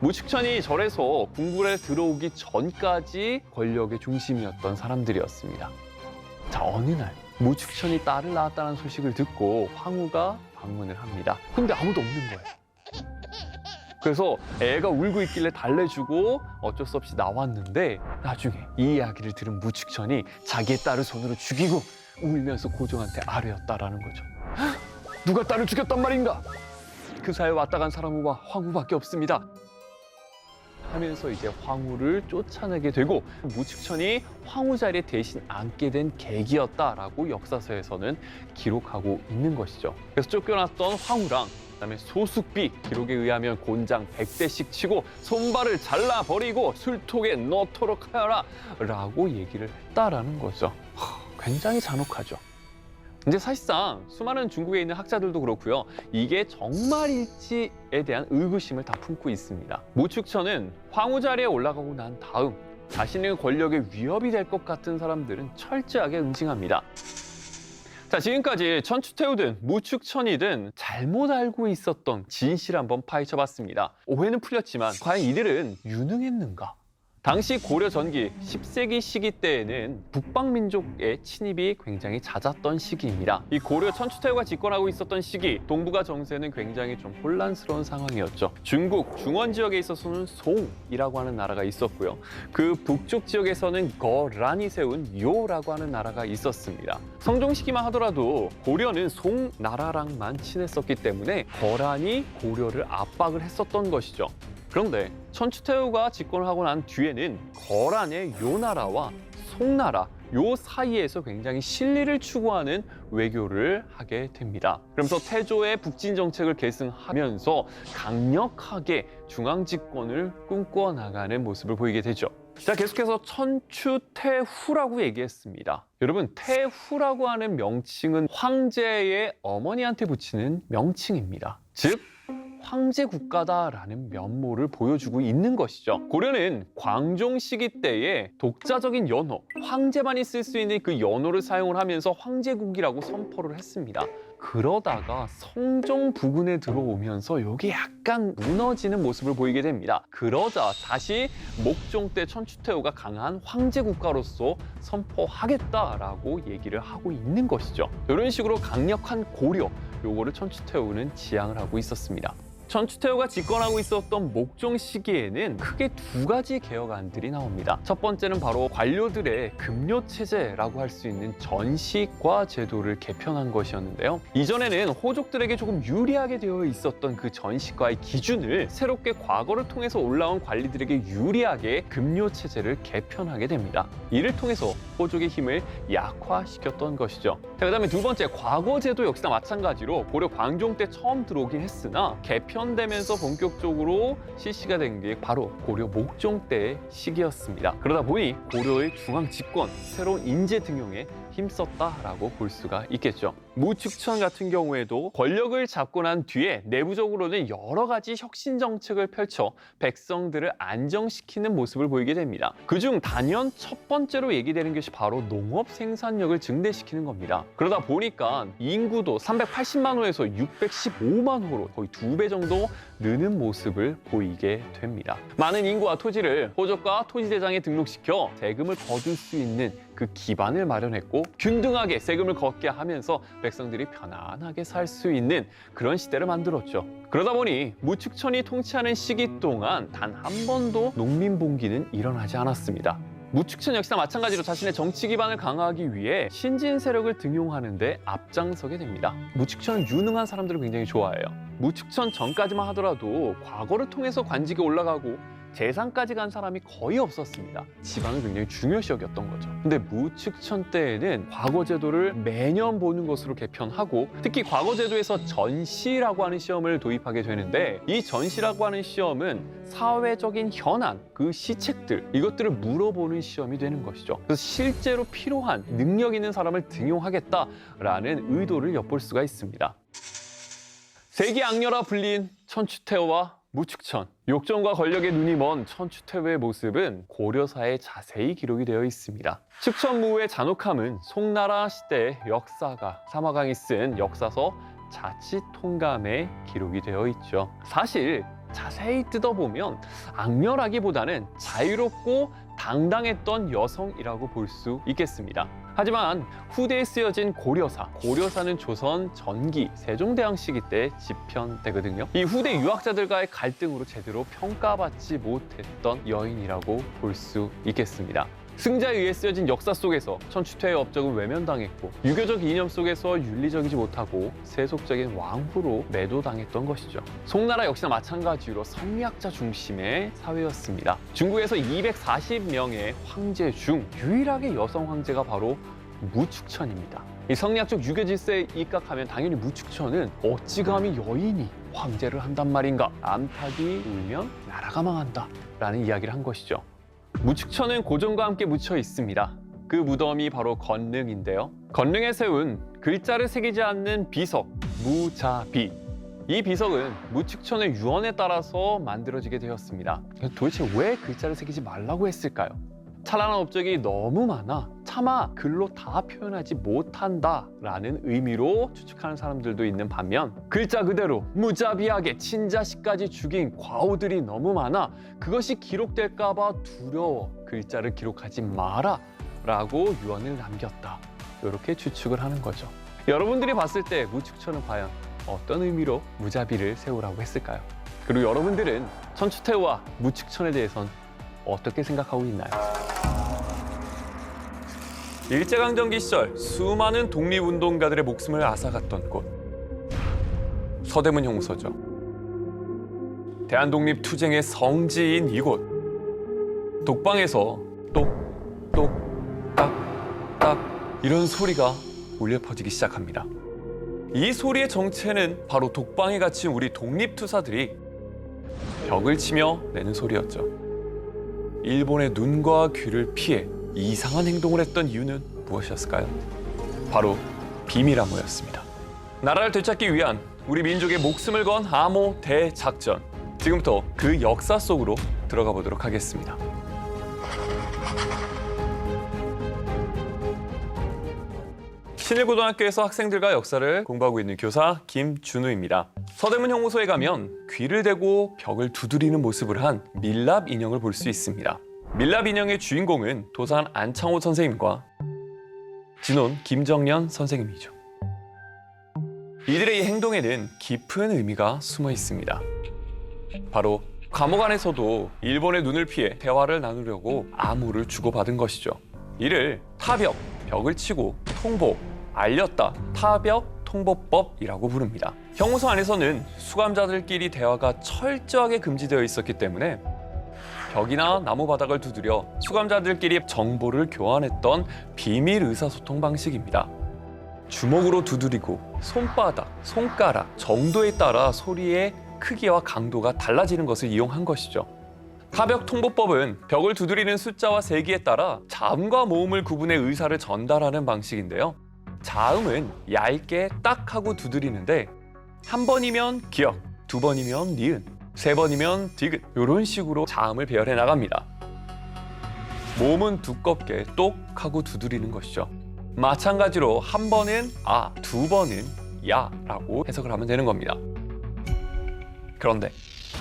무축천이 절에서 궁궐에 들어오기 전까지 권력의 중심이었던 사람들이었습니다. 자, 어느 날 무축천이 딸을 낳았다는 소식을 듣고 황후가 방문을 합니다. 근데 아무도 없는 거예요. 그래서 애가 울고 있길래 달래주고 어쩔 수 없이 나왔는데 나중에 이 이야기를 들은 무축천이 자기의 딸을 손으로 죽이고 울면서 고종한테 아뢰었다라는 거죠. 누가 딸을 죽였단 말인가? 그 사이에 왔다 간 사람은 황후밖에 없습니다. 하면서 이제 황후를 쫓아내게 되고 무축천이 황후 자리에 대신 앉게 된 계기였다라고 역사서에서는 기록하고 있는 것이죠. 그래서 쫓겨났던 황후랑 그다음에 소숙비 기록에 의하면 곤장 100대씩 치고 손발을 잘라버리고 술통에 넣도록 하여라 라고 얘기를 했다라는 거죠. 굉장히 잔혹하죠. 근데 사실상 수많은 중국에 있는 학자들도 그렇고요. 이게 정말일지에 대한 의구심을 다 품고 있습니다. 무축천은 황후 자리에 올라가고 난 다음 자신의 권력에 위협이 될 것 같은 사람들은 철저하게 응징합니다. 자, 지금까지 천추태후든 무축천이든 잘못 알고 있었던 진실을 한번 파헤쳐봤습니다. 오해는 풀렸지만 과연 이들은 유능했는가? 당시 고려 전기 10세기 시기 때에는 북방민족의 침입이 굉장히 잦았던 시기입니다. 이 고려 천추태후가 집권하고 있었던 시기, 동북아 정세는 굉장히 좀 혼란스러운 상황이었죠. 중국 중원 지역에 있어서는 송이라고 하는 나라가 있었고요. 그 북쪽 지역에서는 거란이 세운 요라고 하는 나라가 있었습니다. 성종 시기만 하더라도 고려는 송나라랑만 친했었기 때문에 거란이 고려를 압박을 했었던 것이죠. 그런데 천추태후가 집권을 하고 난 뒤에는 거란의 요나라와 송나라 요 사이에서 굉장히 실리를 추구하는 외교를 하게 됩니다. 그러면서 태조의 북진 정책을 계승하면서 강력하게 중앙 집권을 꿈꿔 나가는 모습을 보이게 되죠. 자, 계속해서 천추태후라고 얘기했습니다. 여러분, 태후라고 하는 명칭은 황제의 어머니한테 붙이는 명칭입니다. 즉 황제 국가다라는 면모를 보여주고 있는 것이죠. 고려는 광종 시기 때에 독자적인 연호, 황제만이 쓸 수 있는 그 연호를 사용을 하면서 황제국이라고 선포를 했습니다. 그러다가 성종 부근에 들어오면서 이게 약간 무너지는 모습을 보이게 됩니다. 그러자 다시 목종 때 천추태후가 강한 황제 국가로서 선포하겠다라고 얘기를 하고 있는 것이죠. 이런 식으로 강력한 고려, 요거를 천추태후는 지향을 하고 있었습니다. 천추태후가 집권하고 있었던 목종 시기에는 크게 두 가지 개혁안들이 나옵니다. 첫 번째는 바로 관료들의 급료체제라고 할 수 있는 전시과 제도를 개편한 것이었는데요. 이전에는 호족들에게 조금 유리하게 되어 있었던 그 전시과의 기준을 새롭게 과거를 통해서 올라온 관리들에게 유리하게 급료체제를 개편하게 됩니다. 이를 통해서 호족의 힘을 약화시켰던 것이죠. 자, 그다음에 두 번째, 과거제도 역시나 마찬가지로 고려 광종 때 처음 들어오긴 했으나 개편되면서 본격적으로 실시가 된 게 바로 고려 목종 때의 시기였습니다. 그러다 보니 고려의 중앙 집권, 새로운 인재 등용에 힘썼다라고 볼 수가 있겠죠. 무축천 같은 경우에도 권력을 잡고 난 뒤에 내부적으로는 여러 가지 혁신 정책을 펼쳐 백성들을 안정시키는 모습을 보이게 됩니다. 그중 단연 첫 번째로 얘기되는 것이 바로 농업 생산력을 증대시키는 겁니다. 그러다 보니까 인구도 380만 호에서 615만 호로 거의 2배 정도 느는 모습을 보이게 됩니다. 많은 인구와 토지를 호족과 토지대장에 등록시켜 세금을 거둘 수 있는 그 기반을 마련했고, 균등하게 세금을 걷게 하면서 백성들이 편안하게 살 수 있는 그런 시대를 만들었죠. 그러다 보니 무축천이 통치하는 시기 동안 단 한 번도 농민 봉기는 일어나지 않았습니다. 무축천 역시나 마찬가지로 자신의 정치 기반을 강화하기 위해 신진 세력을 등용하는 데 앞장서게 됩니다. 무축천은 유능한 사람들을 굉장히 좋아해요. 무축천 전까지만 하더라도 과거를 통해서 관직에 올라가고 재상까지 간 사람이 거의 없었습니다. 지방은 굉장히 중요시 여겼던 거죠. 근데 무축천 때에는 과거제도를 매년 보는 것으로 개편하고, 특히 과거제도에서 전시라고 하는 시험을 도입하게 되는데, 이 전시라고 하는 시험은 사회적인 현안, 그 시책들, 이것들을 물어보는 시험이 되는 것이죠. 그래서 실제로 필요한 능력 있는 사람을 등용하겠다라는 의도를 엿볼 수가 있습니다. 세기 악녀라 불린 천추태후와 무축천, 욕정과 권력의 눈이 먼 천추태후의 모습은 고려사에 자세히 기록이 되어 있습니다. 축천무후의 잔혹함은 송나라 시대의 역사가 사마강이 쓴 역사서 자치통감에 기록이 되어 있죠. 사실 자세히 뜯어보면 악렬하기보다는 자유롭고 당당했던 여성이라고 볼 수 있겠습니다. 하지만 후대에 쓰여진 고려사는 조선 전기 세종대왕 시기 때 집현되거든요. 이 후대 유학자들과의 갈등으로 제대로 평가받지 못했던 여인이라고 볼 수 있겠습니다. 승자에 의해 쓰여진 역사 속에서 천추태후의 업적은 외면당했고, 유교적 이념 속에서 윤리적이지 못하고 세속적인 왕후로 매도당했던 것이죠. 송나라 역시나 마찬가지로 성리학자 중심의 사회였습니다. 중국에서 240명의 황제 중 유일하게 여성 황제가 바로 무축천입니다. 이 성리학적 유교 질서에 입각하면 당연히 무축천은 어찌 감히 여인이 황제를 한단 말인가, 암탉이 울면 나라가 망한다 라는 이야기를 한 것이죠. 무축천은 고종과 함께 묻혀 있습니다. 그 무덤이 바로 건릉인데요. 건릉에 세운 글자를 새기지 않는 비석, 무자비. 이 비석은 무축천의 유언에 따라서 만들어지게 되었습니다. 도대체 왜 글자를 새기지 말라고 했을까요? 찬란한 업적이 너무 많아 차마 글로 다 표현하지 못한다라는 의미로 추측하는 사람들도 있는 반면, 글자 그대로 무자비하게 친자식까지 죽인 과오들이 너무 많아 그것이 기록될까 봐 두려워 글자를 기록하지 마라 라고 유언을 남겼다, 이렇게 추측을 하는 거죠. 여러분들이 봤을 때 무축천은 과연 어떤 의미로 무자비를 세우라고 했을까요? 그리고 여러분들은 천추태후와 무축천에 대해선 어떻게 생각하고 있나요? 일제강점기 시절 수많은 독립운동가들의 목숨을 앗아갔던 곳, 서대문 형무소죠. 대한독립투쟁의 성지인 이곳, 독방에서 똑똑 딱딱 이런 소리가 울려 퍼지기 시작합니다. 이 소리의 정체는 바로 독방에 갇힌 우리 독립투사들이 벽을 치며 내는 소리였죠. 일본의 눈과 귀를 피해 이상한 행동을 했던 이유는 무엇이었을까요? 바로 비밀 암호였습니다. 나라를 되찾기 위한 우리 민족의 목숨을 건 암호 대작전. 지금부터 그 역사 속으로 들어가 보도록 하겠습니다. 신일고등학교에서 학생들과 역사를 공부하고 있는 교사 김준우입니다. 서대문 형무소에 가면 귀를 대고 벽을 두드리는 모습을 한 밀랍 인형을 볼 수 있습니다. 밀랍 인형의 주인공은 도산 안창호 선생님과 진원 김정년 선생님이죠. 이들의 이 행동에는 깊은 의미가 숨어 있습니다. 바로 감옥 안에서도 일본의 눈을 피해 대화를 나누려고 암호를 주고받은 것이죠. 이를 타벽, 벽을 치고 통보, 알렸다, 타벽 통보법이라고 부릅니다. 형무소 안에서는 수감자들끼리 대화가 철저하게 금지되어 있었기 때문에 벽이나 나무 바닥을 두드려 수감자들끼리 정보를 교환했던 비밀 의사소통 방식입니다. 주먹으로 두드리고 손바닥, 손가락 정도에 따라 소리의 크기와 강도가 달라지는 것을 이용한 것이죠. 타벽 통보법은 벽을 두드리는 숫자와 세기에 따라 자음과 모음을 구분해 의사를 전달하는 방식인데요. 자음은 얇게 딱 하고 두드리는데 한 번이면 기역, 두 번이면 니은, 세 번이면 디귿 이런 식으로 자음을 배열해 나갑니다. 모음은 두껍게 똑 하고 두드리는 것이죠. 마찬가지로 한 번은 아, 두 번은 야라고 해석을 하면 되는 겁니다. 그런데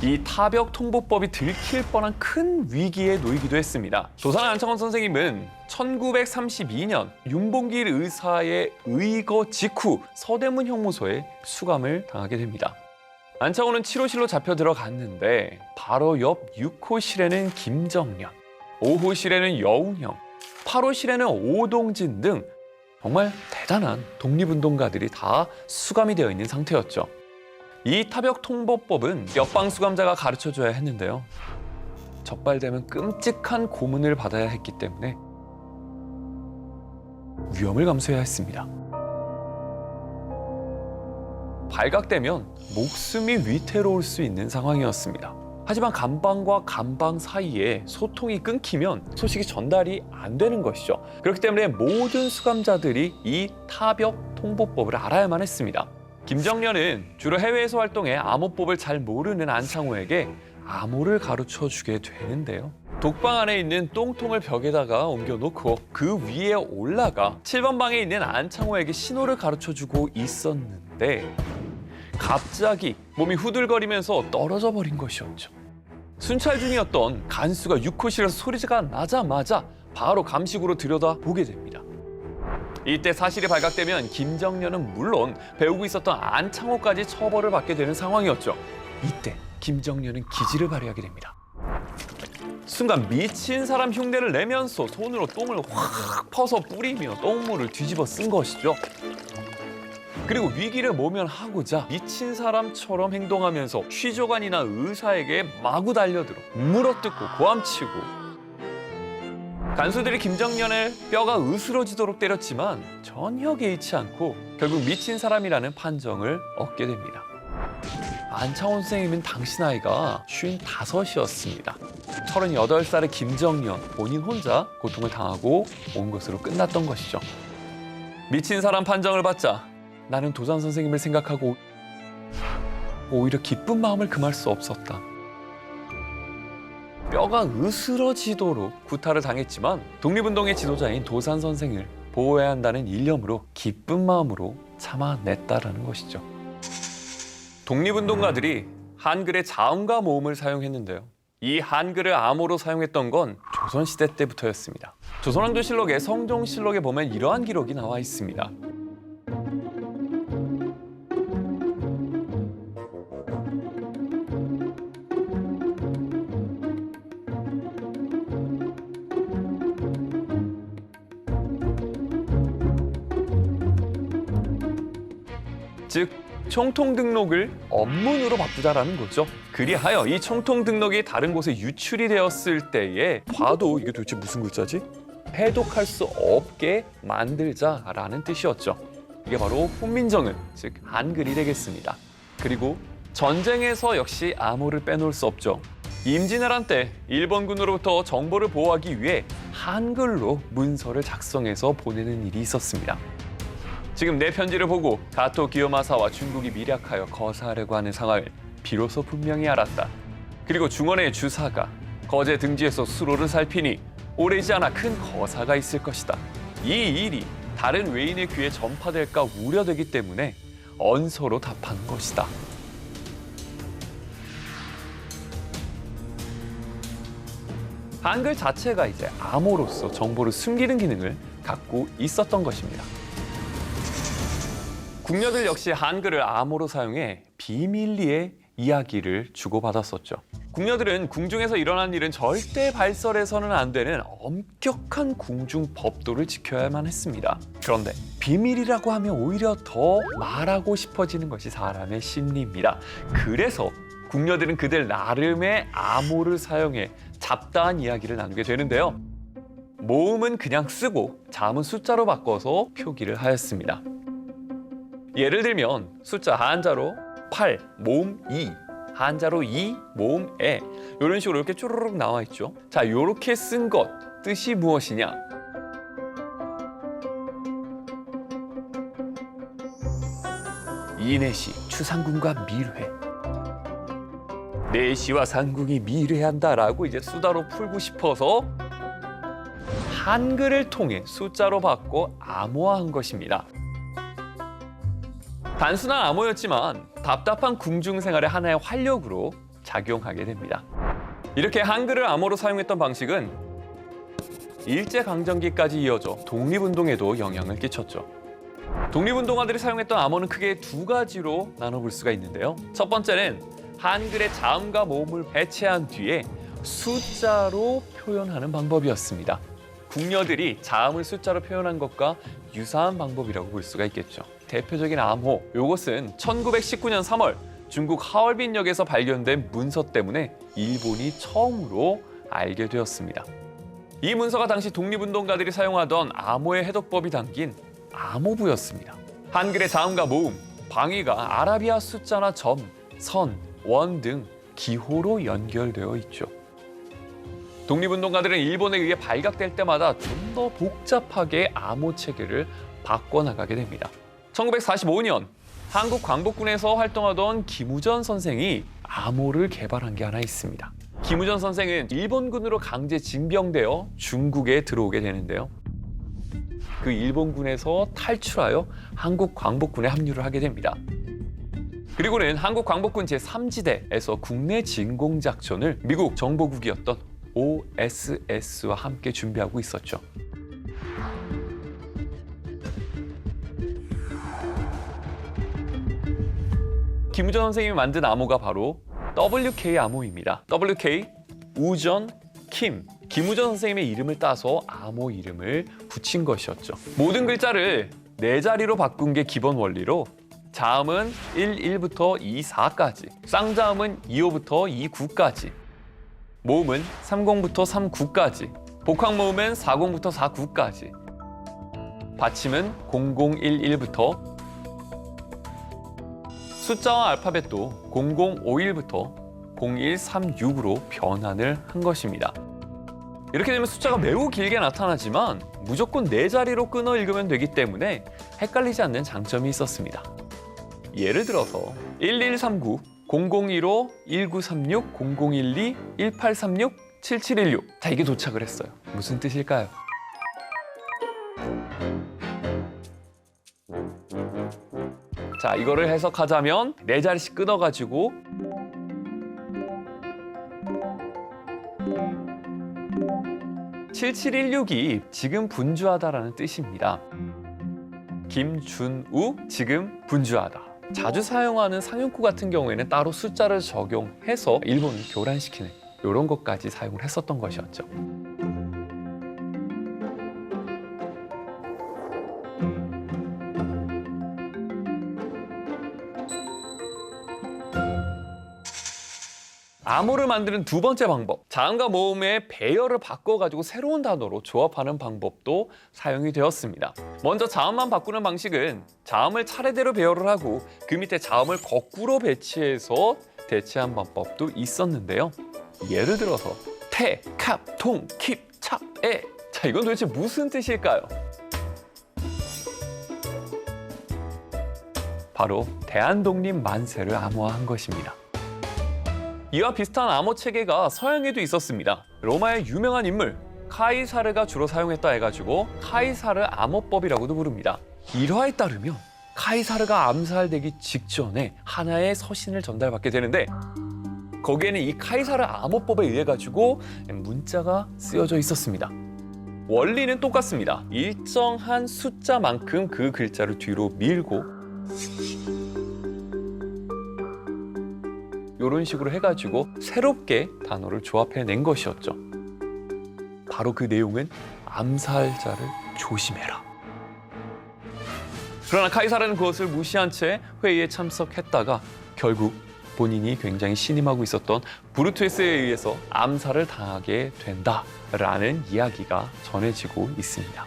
이 타벽 통보법이 들킬 뻔한 큰 위기에 놓이기도 했습니다. 도산 안창원 선생님은 1932년 윤봉길 의사의 의거 직후 서대문 형무소에 수감을 당하게 됩니다. 안창호는 7호실로 잡혀 들어갔는데 바로 옆 6호실에는 김정년, 5호실에는 여운형, 8호실에는 오동진 등 정말 대단한 독립운동가들이 다 수감이 되어 있는 상태였죠. 이 타벽 통보법은 옆방 수감자가 가르쳐줘야 했는데요. 적발되면 끔찍한 고문을 받아야 했기 때문에 위험을 감수해야 했습니다. 발각되면 목숨이 위태로울 수 있는 상황이었습니다. 하지만 감방과 감방 사이에 소통이 끊기면 소식이 전달이 안 되는 것이죠. 그렇기 때문에 모든 수감자들이 이 타벽 통보법을 알아야만 했습니다. 김정년은 주로 해외에서 활동해 암호법을 잘 모르는 안창호에게 암호를 가르쳐주게 되는데요. 독방 안에 있는 똥통을 벽에다가 옮겨놓고 그 위에 올라가 7번 방에 있는 안창호에게 신호를 가르쳐주고 있었는데 갑자기 몸이 후들거리면서 떨어져 버린 것이었죠. 순찰 중이었던 간수가 6호실에서 소리가 나자마자 바로 감식으로 들여다보게 됩니다. 이때 사실이 발각되면 김정년은 물론 배우고 있었던 안창호까지 처벌을 받게 되는 상황이었죠. 이때 김정년은 기지를 발휘하게 됩니다. 순간 미친 사람 흉내를 내면서 손으로 똥을 확 퍼서 뿌리며 똥물을 뒤집어 쓴 것이죠. 그리고 위기를 모면하고자 미친 사람처럼 행동하면서 취조관이나 의사에게 마구 달려들어 물어뜯고 고함치고 간수들이 김정년의 뼈가 으스러지도록 때렸지만 전혀 개의치 않고 결국 미친 사람이라는 판정을 얻게 됩니다. 안창원 선생님은 당시 나이가 55이었습니다. 38살의 김정년 본인 혼자 고통을 당하고 온 것으로 끝났던 것이죠. 미친 사람 판정을 받자 나는 도산 선생님을 생각하고 오히려 기쁜 마음을 금할 수 없었다. 뼈가 으스러지도록 구타를 당했지만 독립운동의 지도자인 도산 선생을 보호해야 한다는 일념으로 기쁜 마음으로 참아냈다라는 것이죠. 독립운동가들이 한글의 자음과 모음을 사용했는데요. 이 한글을 암호로 사용했던 건 조선시대 때부터였습니다. 조선왕조실록의 성종실록에 보면 이러한 기록이 나와 있습니다. 즉 총통 등록을 업문으로 바꾸자라는 거죠. 그리하여 이 총통 등록이 다른 곳에 유출이 되었을 때에 봐도 이게 도대체 무슨 글자지? 해독할 수 없게 만들자라는 뜻이었죠. 이게 바로 훈민정음, 즉 한글이 되겠습니다. 그리고 전쟁에서 역시 암호를 빼놓을 수 없죠. 임진왜란 때 일본군으로부터 정보를 보호하기 위해 한글로 문서를 작성해서 보내는 일이 있었습니다. 지금 내 편지를 보고 가토 기요마사와 중국이 밀약하여 거사하려고 하는 상황을 비로소 분명히 알았다. 그리고 중원의 주사가 거제 등지에서 수로를 살피니 오래지 않아 큰 거사가 있을 것이다. 이 일이 다른 외인의 귀에 전파될까 우려되기 때문에 언서로 답하는 것이다. 한글 자체가 이제 암호로서 정보를 숨기는 기능을 갖고 있었던 것입니다. 궁녀들 역시 한글을 암호로 사용해 비밀리에 이야기를 주고받았었죠. 궁녀들은 궁중에서 일어난 일은 절대 발설해서는 안 되는 엄격한 궁중 법도를 지켜야만 했습니다. 그런데 비밀이라고 하면 오히려 더 말하고 싶어지는 것이 사람의 심리입니다. 그래서 궁녀들은 그들 나름의 암호를 사용해 잡다한 이야기를 나누게 되는데요. 모음은 그냥 쓰고 자음은 숫자로 바꿔서 표기를 하였습니다. 예를 들면 숫자 한자로 8, 모음 2, 한자로 2, 모음 에 이런 식으로 이렇게 쪼르륵 나와 있죠. 자, 이렇게 쓴 것 뜻이 무엇이냐? 이내시 추상궁과 밀회. 내시와 상궁이 밀회한다라고 이제 수다로 풀고 싶어서 한글을 통해 숫자로 바꿔 암호화한 것입니다. 단순한 암호였지만 답답한 궁중 생활의 하나의 활력으로 작용하게 됩니다. 이렇게 한글을 암호로 사용했던 방식은 일제강점기까지 이어져 독립운동에도 영향을 끼쳤죠. 독립운동가들이 사용했던 암호는 크게 두 가지로 나눠볼 수가 있는데요. 첫 번째는 한글의 자음과 모음을 배치한 뒤에 숫자로 표현하는 방법이었습니다. 궁녀들이 자음을 숫자로 표현한 것과 유사한 방법이라고 볼 수가 있겠죠. 대표적인 암호, 이것은 1919년 3월 중국 하얼빈역에서 발견된 문서 때문에 일본이 처음으로 알게 되었습니다. 이 문서가 당시 독립운동가들이 사용하던 암호의 해독법이 담긴 암호부였습니다. 한글의 자음과 모음, 방위가 아라비아 숫자나 점, 선, 원 등 기호로 연결되어 있죠. 독립운동가들은 일본에 의해 발각될 때마다 좀 더 복잡하게 암호 체계를 바꿔나가게 됩니다. 1945년 한국 광복군에서 활동하던 김우전 선생이 암호를 개발한 게 하나 있습니다. 김우전 선생은 일본군으로 강제 징병되어 중국에 들어오게 되는데요. 그 일본군에서 탈출하여 한국 광복군에 합류를 하게 됩니다. 그리고는 한국 광복군 제3지대에서 국내 진공 작전을 미국 정보국이었던 OSS와 함께 준비하고 있었죠. 김우전 선생님이 만든 암호가 바로 WK 암호입니다. WK, 우전, 킴. 김우전 선생님의 이름을 따서 암호 이름을 붙인 것이었죠. 모든 글자를 네 자리로 바꾼 게 기본 원리로 자음은 11부터 24까지, 쌍자음은 25부터 29까지, 모음은 30부터 39까지, 복합모음은 40부터 49까지, 받침은 0011부터, 숫자와 알파벳도 0051부터 0136으로 변환을 한 것입니다. 이렇게 되면 숫자가 매우 길게 나타나지만 무조건 네 자리로 끊어 읽으면 되기 때문에 헷갈리지 않는 장점이 있었습니다. 예를 들어서 1139, 0015, 1936, 0012, 1836, 7716. 자, 이게 도착을 했어요. 무슨 뜻일까요? 자, 이거를 해석하자면 네 자리씩 끊어가지고 (7716이) 지금 분주하다라는 뜻입니다. 김준우, 지금 분주하다. 자주 사용하는 상용구 같은 경우에는 따로 숫자를 적용해서 일본을 교란시키는 이런 것까지 사용을 했었던 것이었죠. 암호를 만드는 두 번째 방법, 자음과 모음의 배열을 바꿔가지고 새로운 단어로 조합하는 방법도 사용이 되었습니다. 먼저 자음만 바꾸는 방식은 자음을 차례대로 배열을 하고 그 밑에 자음을 거꾸로 배치해서 대체한 방법도 있었는데요. 예를 들어서 태, 캅, 통, 킵, 찹, 에. 자, 이건 도대체 무슨 뜻일까요? 바로 대한독립 만세를 암호화한 것입니다. 이와 비슷한 암호 체계가 서양에도 있었습니다. 로마의 유명한 인물 카이사르가 주로 사용했다 해가지고 카이사르 암호법이라고도 부릅니다. 일화에 따르면 카이사르가 암살되기 직전에 하나의 서신을 전달받게 되는데 거기에는 이 카이사르 암호법에 의해 가지고 문자가 쓰여져 있었습니다. 원리는 똑같습니다. 일정한 숫자만큼 그 글자를 뒤로 밀고 이런 식으로 해가지고 새롭게 단어를 조합해낸 것이었죠. 바로 그 내용은 암살자를 조심해라. 그러나 카이사르는 그것을 무시한 채 회의에 참석했다가 결국 본인이 굉장히 신임하고 있었던 브루투스에 의해서 암살을 당하게 된다라는 이야기가 전해지고 있습니다.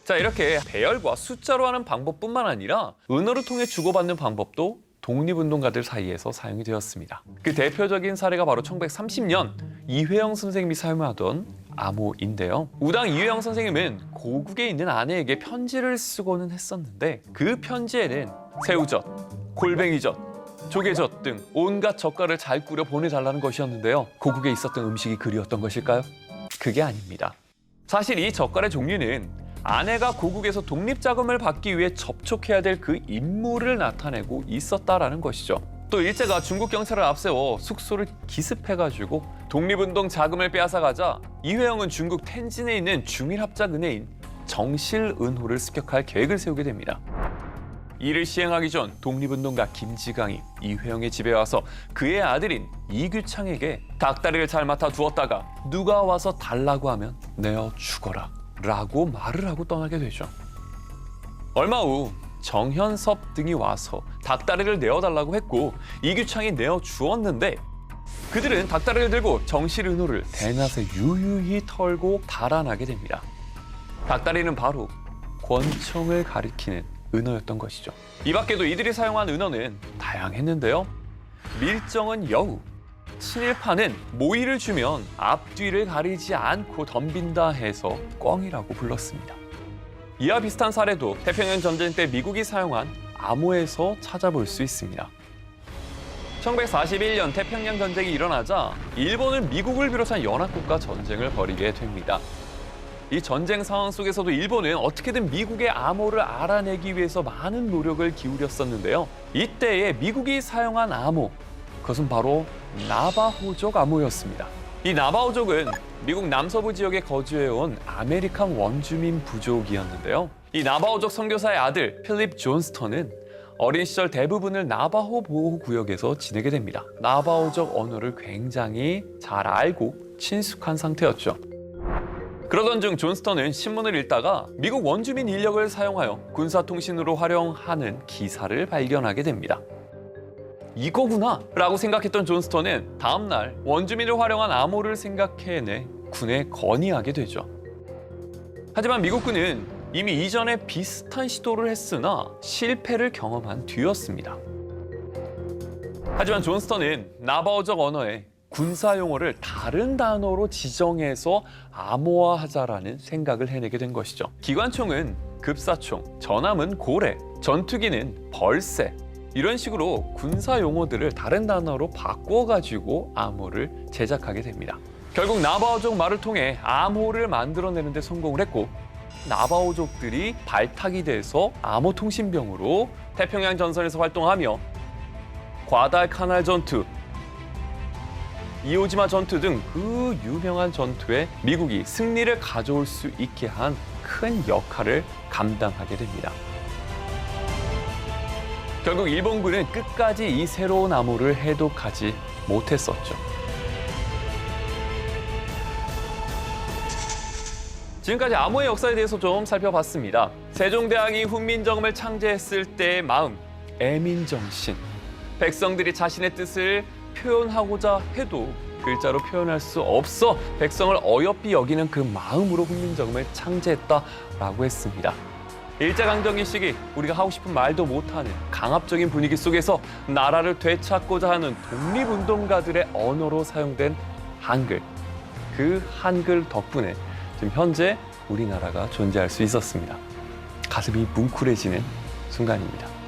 자, 이렇게 배열과 숫자로 하는 방법뿐만 아니라 은어를 통해 주고받는 방법도 독립운동가들 사이에서 사용이 되었습니다. 그 대표적인 사례가 바로 1930년 이회영 선생님이 사용하던 암호인데요. 우당 이회영 선생님은 고국에 있는 아내에게 편지를 쓰고는 했었는데 그 편지에는 새우젓, 골뱅이젓, 조개젓 등 온갖 젓갈을 잘 꾸려 보내달라는 것이었는데요. 고국에 있었던 음식이 그리웠던 것일까요? 그게 아닙니다. 사실 이 젓갈의 종류는 아내가 고국에서 독립자금을 받기 위해 접촉해야 될 그 임무를 나타내고 있었다라는 것이죠. 또 일제가 중국 경찰을 앞세워 숙소를 기습해가지고 독립운동 자금을 빼앗아가자 이회영은 중국 텐진에 있는 중일합작은혜인 정실은호를 습격할 계획을 세우게 됩니다. 이를 시행하기 전 독립운동가 김지강이 이회영의 집에 와서 그의 아들인 이규창에게 닭다리를 잘 맡아 두었다가 누가 와서 달라고 하면 내어 죽어라 라고 말을 하고 떠나게 되죠. 얼마 후 정현섭 등이 와서 닭다리를 내어달라고 했고 이규창이 내어 주었는데 그들은 닭다리를 들고 정실은호를 대낮에 유유히 털고 달아나게 됩니다. 닭다리는 바로 권총을 가리키는 은어였던 것이죠. 이 밖에도 이들이 사용한 은어는 다양했는데요. 밀정은 여우, 친일파는 모이를 주면 앞뒤를 가리지 않고 덤빈다 해서 꿩이라고 불렀습니다. 이와 비슷한 사례도 태평양 전쟁 때 미국이 사용한 암호에서 찾아볼 수 있습니다. 1941년 태평양 전쟁이 일어나자 일본은 미국을 비롯한 연합국과 전쟁을 벌이게 됩니다. 이 전쟁 상황 속에서도 일본은 어떻게든 미국의 암호를 알아내기 위해서 많은 노력을 기울였었는데요. 이때에 미국이 사용한 암호, 그것은 바로 나바호족 암호였습니다. 이 나바호족은 미국 남서부 지역에 거주해온 아메리칸 원주민 부족이었는데요. 이 나바호족 선교사의 아들 필립 존스턴은 어린 시절 대부분을 나바호 보호구역에서 지내게 됩니다. 나바호족 언어를 굉장히 잘 알고 친숙한 상태였죠. 그러던 중 존스턴은 신문을 읽다가 미국 원주민 인력을 사용하여 군사통신으로 활용하는 기사를 발견하게 됩니다. 이거구나 라고 생각했던 존스턴은 다음 날 원주민을 활용한 암호를 생각해내 군에 건의하게 되죠. 하지만 미국군은 이미 이전에 비슷한 시도를 했으나 실패를 경험한 뒤였습니다. 하지만 존스턴은 나바호족 언어에 군사 용어를 다른 단어로 지정해서 암호화하자라는 생각을 해내게 된 것이죠. 기관총은 급사총, 전함은 고래, 전투기는 벌새, 이런 식으로 군사 용어들을 다른 단어로 바꿔가지고 암호를 제작하게 됩니다. 결국 나바호족 말을 통해 암호를 만들어내는 데 성공을 했고 나바호족들이 발탁이 돼서 암호통신병으로 태평양 전선에서 활동하며 과달카날 전투, 이오지마 전투 등 그 유명한 전투에 미국이 승리를 가져올 수 있게 한 큰 역할을 감당하게 됩니다. 결국 일본군은 끝까지 이 새로운 암호를 해독하지 못했었죠. 지금까지 암호의 역사에 대해서 좀 살펴봤습니다. 세종대왕이 훈민정음을 창제했을 때의 마음, 애민정신. 백성들이 자신의 뜻을 표현하고자 해도 글자로 표현할 수 없어 백성을 어여삐 여기는 그 마음으로 훈민정음을 창제했다라고 했습니다. 일제강점기 시기 우리가 하고 싶은 말도 못하는 강압적인 분위기 속에서 나라를 되찾고자 하는 독립운동가들의 언어로 사용된 한글. 그 한글 덕분에 지금 현재 우리나라가 존재할 수 있었습니다. 가슴이 뭉클해지는 순간입니다.